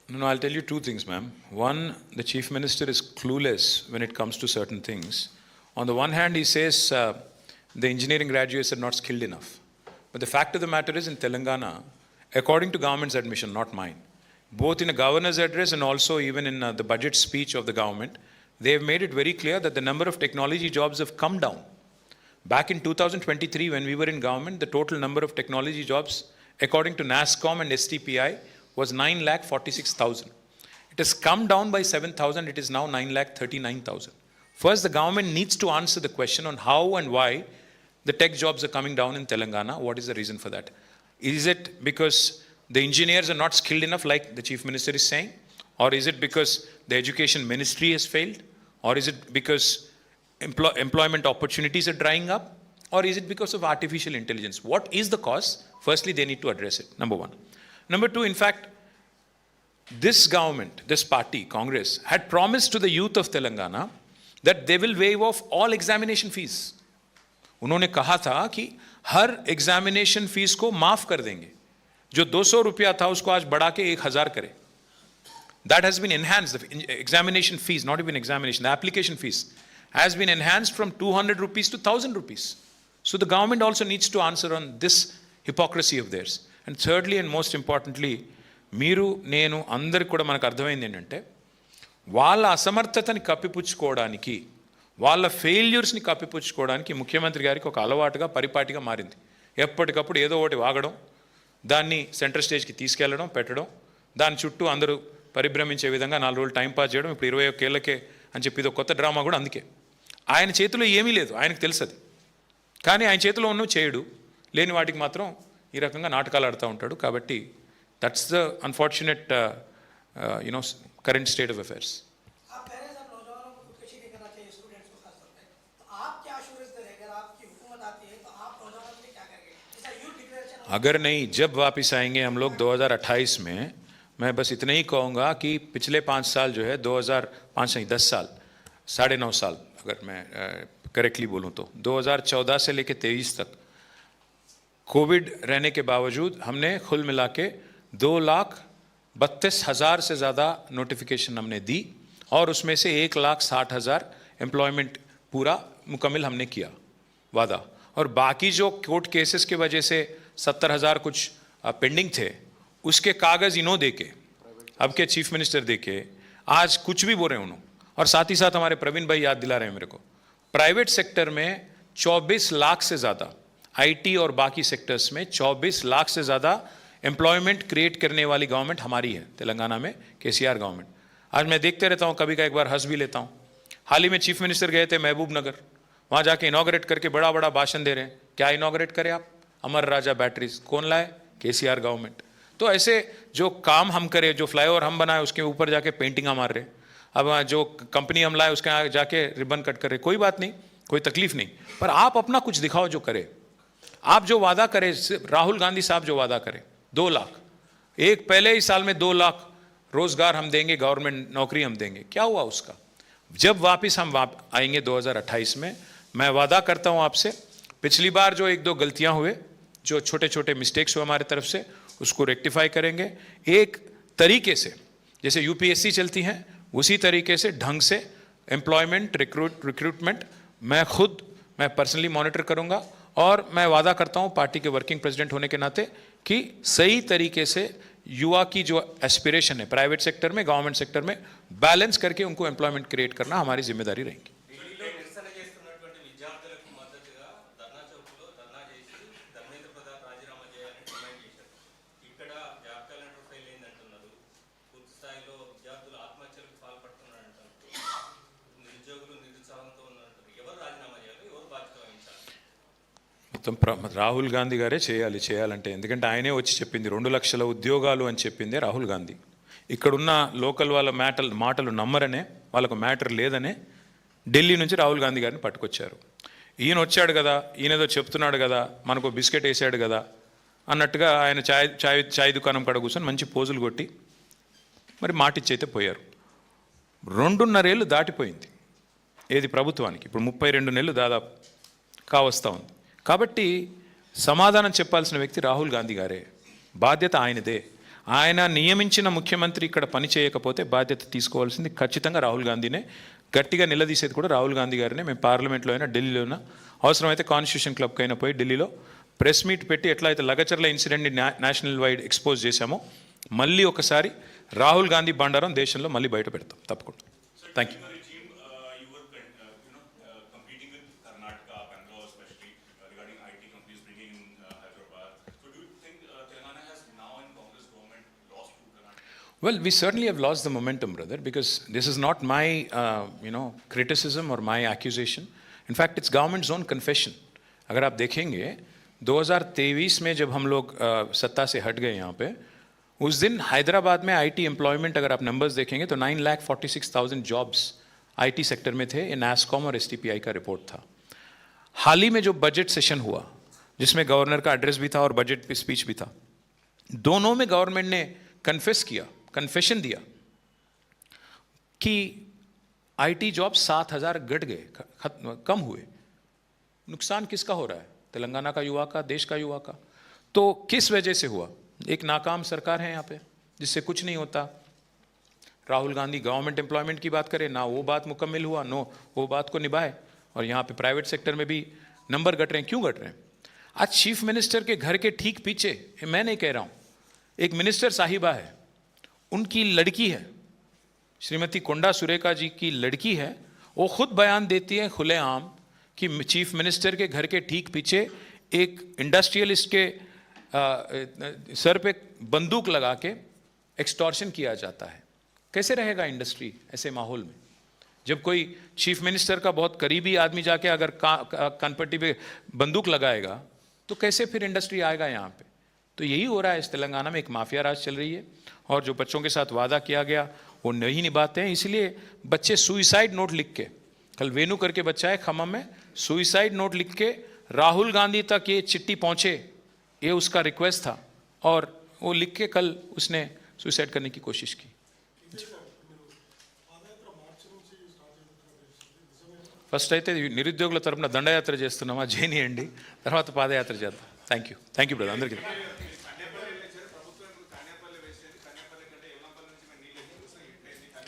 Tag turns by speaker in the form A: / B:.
A: No, I'll tell you two things, ma'am. One, the Chief Minister is clueless when it comes to certain things. On the one hand, he says the engineering graduates are not skilled enough. But the fact of the matter is, in Telangana, according to government's admission, not mine, both in a governor's address and also even in the budget speech of the government, they have made it very clear that the number of technology jobs have come down. Back in 2023, when we were in government, the total number of technology jobs, according to NASSCOM and STPI, was 9,46,000. It has come down by 7,000. It is now 9,39,000. First, the government needs to answer the question on how and why the tech jobs are coming down in Telangana. What is the reason for that? Is it because the engineers are not skilled enough, like the Chief Minister is saying? Or is it because the Education Ministry has failed? Or is it because employment opportunities are drying up? Or is it because of artificial intelligence? What is the cause? Firstly, they need to address it, number one. Number two, in fact, this government, this party, Congress, had promised to the youth of Telangana that they will waive off all examination fees. उन्होंने कहा था कि हर examination fees को माफ कर देंगे. जो 200 रुपया था उसको आज बढ़ा के 1000 करे. That has been enhanced. The examination fees, not even examination, the application fees has been enhanced from 200 rupees to 1000 rupees. So the government also needs to answer on this hypocrisy of theirs. And thirdly and most importantly, మీరు నేను అందరికి కూడా మనకు అర్థమైంది ఏంటంటే వాళ్ళ అసమర్థతని కప్పిపుచ్చుకోవడానికి, వాళ్ళ ఫెయిల్యూర్స్ని కప్పిపుచ్చుకోవడానికి ముఖ్యమంత్రి గారికి ఒక అలవాటుగా పరిపాటిగా మారింది. ఎప్పటికప్పుడు ఏదో ఒకటి వాగడం, దాన్ని సెంటర్ స్టేజ్కి తీసుకెళ్లడం, పెట్టడం, దాని చుట్టూ అందరూ పరిభ్రమించే విధంగా 4 రోజులు టైంపాస్ చేయడం. ఇప్పుడు 21 ఏళ్ళకే అని చెప్పి ఇది ఒక కొత్త డ్రామా కూడా. అందుకే ఆయన చేతిలో ఏమీ లేదు, ఆయనకు తెలుసది. కానీ ఆయన చేతిలో ఉన్నవి చేయడు, లేని వాటికి మాత్రం ఈ రకంగా నాటకాలు ఆడుతూ ఉంటాడు. కాబట్టి that's the unfortunate current state of affairs. अगर नहीं, जब वापस आएंगे हम लोग 2028 में, मैं बस इतना ही कहूँगा कि पिछले 5 साल जो है 2005 नहीं 10 साल, 9.5 साल अगर मैं करेक्टली बोलूँ तो 2014 से लेकर 23 तक कोविड रहने के बावजूद हमने कुल मिला के 2,32,000 से ज़्यादा नोटिफिकेशन हमने दी और उसमें से 1,60,000 एम्प्लॉयमेंट पूरा मुकम्मल हमने किया वादा. और बाकी जो कोर्ट केसेस की वजह से 70,000 कुछ पेंडिंग थे, उसके कागज़ इन्हों दे के, अब के चीफ मिनिस्टर दे के आज कुछ भी बोल रहे हैं उन्होंने. और साथ ही साथ हमारे प्रवीण भाई याद दिला रहे हैं मेरे को, प्राइवेट सेक्टर में 24 लाख से ज़्यादा, आईटी और बाकी सेक्टर्स में 24 लाख से ज़्यादा एम्प्लॉयमेंट क्रिएट करने वाली गवर्नमेंट हमारी है तेलंगाना में, केसीआर गवर्नमेंट. आज मैं देखते रहता हूँ, कभी का एक बार हंस भी लेता हूँ. हाल ही में चीफ मिनिस्टर गए थे महबूब नगर, वहाँ जाके इनॉग्रेट करके बड़ा बड़ा भाषण दे रहे हैं. क्या इनॉग्रेट करें आप? अमर राजा बैटरीज कौन लाए? केसीआर गवर्नमेंट. तो ऐसे जो काम हम करें, जो फ्लाईओवर हम बनाए उसके ऊपर जाके पेंटिंग मार रहे. अब जो कंपनी हम लाए उसके यहाँ जाके रिबन कट कर रहे. कोई बात नहीं, कोई तकलीफ नहीं, पर आप अपना कुछ दिखाओ जो करे. आप जो वादा करें, राहुल गांधी साहब जो वादा करें 2 लाख, एक पहले ही साल में 2 लाख रोजगार हम देंगे, गवर्नमेंट नौकरी हम देंगे. क्या हुआ उसका? जब वापस हम आएंगे 2028 में, मैं वादा करता हूँ आपसे, पिछली बार जो 1-2 गलतियाँ हुए, जो छोटे छोटे मिस्टेक्स हुए हमारे तरफ से, उसको रेक्टिफाई करेंगे. एक तरीके से जैसे यूपीएससी चलती हैं उसी तरीके से ढंग से एम्प्लॉयमेंट रिक्रूटमेंट मैं पर्सनली मॉनिटर करूंगा. और मैं वादा करता हूं पार्टी के वर्किंग प्रेसिडेंट होने के नाते कि सही तरीके से युवा की जो एस्पिरेशन है प्राइवेट सेक्टर में, गवर्नमेंट सेक्टर में बैलेंस करके उनको एम्प्लॉयमेंट क्रिएट करना हमारी जिम्मेदारी रहेगी. రాహుల్ గాంధీ గారే చేయాలంటే, ఎందుకంటే ఆయనే వచ్చి చెప్పింది 2 లక్షల ఉద్యోగాలు అని చెప్పిందే రాహుల్ గాంధీ. ఇక్కడున్న లోకల్ వాళ్ళ మాటలు నమ్మరనే, వాళ్ళకు మ్యాటర్ లేదనే ఢిల్లీ నుంచి రాహుల్ గాంధీ గారిని పట్టుకొచ్చారు. ఈయన వచ్చాడు కదా, ఈయనేదో చెప్తున్నాడు కదా, మనకు బిస్కెట్ వేసాడు కదా అన్నట్టుగా ఆయన చాయ్ దుకాణం కాడ కూర్చొని మంచి పోజులు కొట్టి మరి మాటిచ్చైతే పోయారు. 2.5 ఏళ్ళు దాటిపోయింది ఏది ప్రభుత్వానికి, ఇప్పుడు 32 నెలలు దాదాపు కావస్తూ ఉంది. కాబట్టి సమాధానం చెప్పాల్సిన వ్యక్తి రాహుల్ గాంధీ గారే, బాధ్యత ఆయనదే. ఆయన నియమించిన ముఖ్యమంత్రి ఇక్కడ పని చేయకపోతే బాధ్యత తీసుకోవాల్సింది ఖచ్చితంగా రాహుల్ గాంధీనే. గట్టిగా నిలదీసేది కూడా రాహుల్ గాంధీ గారినే. మేము పార్లమెంట్లో అయినా ఢిల్లీలో అయినా అవసరమైతే కాన్స్టిట్యూషన్ క్లబ్కి అయినా పోయి ఢిల్లీలో ప్రెస్ మీట్ పెట్టి ఎట్లా అయితే లగచర్ల ఇన్సిడెంట్ని నేషనల్ వైడ్ ఎక్స్పోజ్ చేశామో మళ్ళీ ఒకసారి రాహుల్ గాంధీ బండారం దేశంలో మళ్ళీ బయట పెడతాం తప్పకుండా. Thank you. Well, we certainly have lost the momentum, brother, because this is not my, criticism or my accusation. In fact, it's government's own confession. अगर आप देखेंगे 2023 में जब हम लोग सत्ता से हट गए यहाँ पे, उस दिन हैदराबाद में आईटी एम्प्लॉयमेंट अगर आप नंबर्स देखेंगे तो 9,46,000 जॉब्स आईटी सेक्टर में थे. ये NASSCOM और STPI का रिपोर्ट था. हाल ही में जो बजट सेशन हुआ जिसमें गवर्नर का एड्रेस भी था और बजट स्पीच भी था, दोनों में गवर्नमेंट ने कन्फेशन दिया कि आईटी जॉब 7,000 घट गए, कम हुए. नुकसान किसका हो रहा है? तेलंगाना का युवा का, देश का युवा का. तो किस वजह से हुआ? एक नाकाम सरकार है यहाँ पे जिससे कुछ नहीं होता. राहुल गांधी गवर्नमेंट एम्प्लॉयमेंट की बात करे ना, वो बात मुकम्मल हुआ, नो वो बात को निभाए. और यहाँ पे प्राइवेट सेक्टर में भी नंबर घट रहे हैं. क्यों घट रहे हैं? आज चीफ मिनिस्टर के घर के ठीक पीछे, मैं नहीं कह रहा हूँ, एक मिनिस्टर साहिबा है, उनकी लड़की है, श्रीमती कोंडा सुरेखा जी की लड़की है. वो खुद बयान देती है खुलेआम कि चीफ मिनिस्टर के घर के ठीक पीछे एक इंडस्ट्रियलिस्ट के सर पे बंदूक लगा के एक्सटॉर्शन किया जाता है. कैसे रहेगा इंडस्ट्री ऐसे माहौल में? जब कोई चीफ मिनिस्टर का बहुत करीबी आदमी जाके अगर कानपट्टी पे बंदूक लगाएगा तो कैसे फिर इंडस्ट्री आएगा यहाँ पे? तो यही हो रहा है इस तेलंगाना में. एक माफिया राज चल रही है और जो बच्चों के साथ वादा किया गया वो नहीं निभाते हैं. इसलिए बच्चे सुइसाइड नोट लिख के, कल वेणु करके बच्चा है खम्मम में, सुइसाइड नोट लिख के राहुल गांधी तक ये चिट्ठी पहुंचे, ये उसका रिक्वेस्ट था और वो लिख के कल उसने सुइसाइड करने की कोशिश की. ఫస్ట్ అయితే నిరుద్యోగుల తరపున దండయాత్ర చేస్తున్నామా, జేనియండి, తర్వాత పాదయాత్ర చేద్దాం. థ్యాంక్ యూ బ్రదర్ అందరికీ.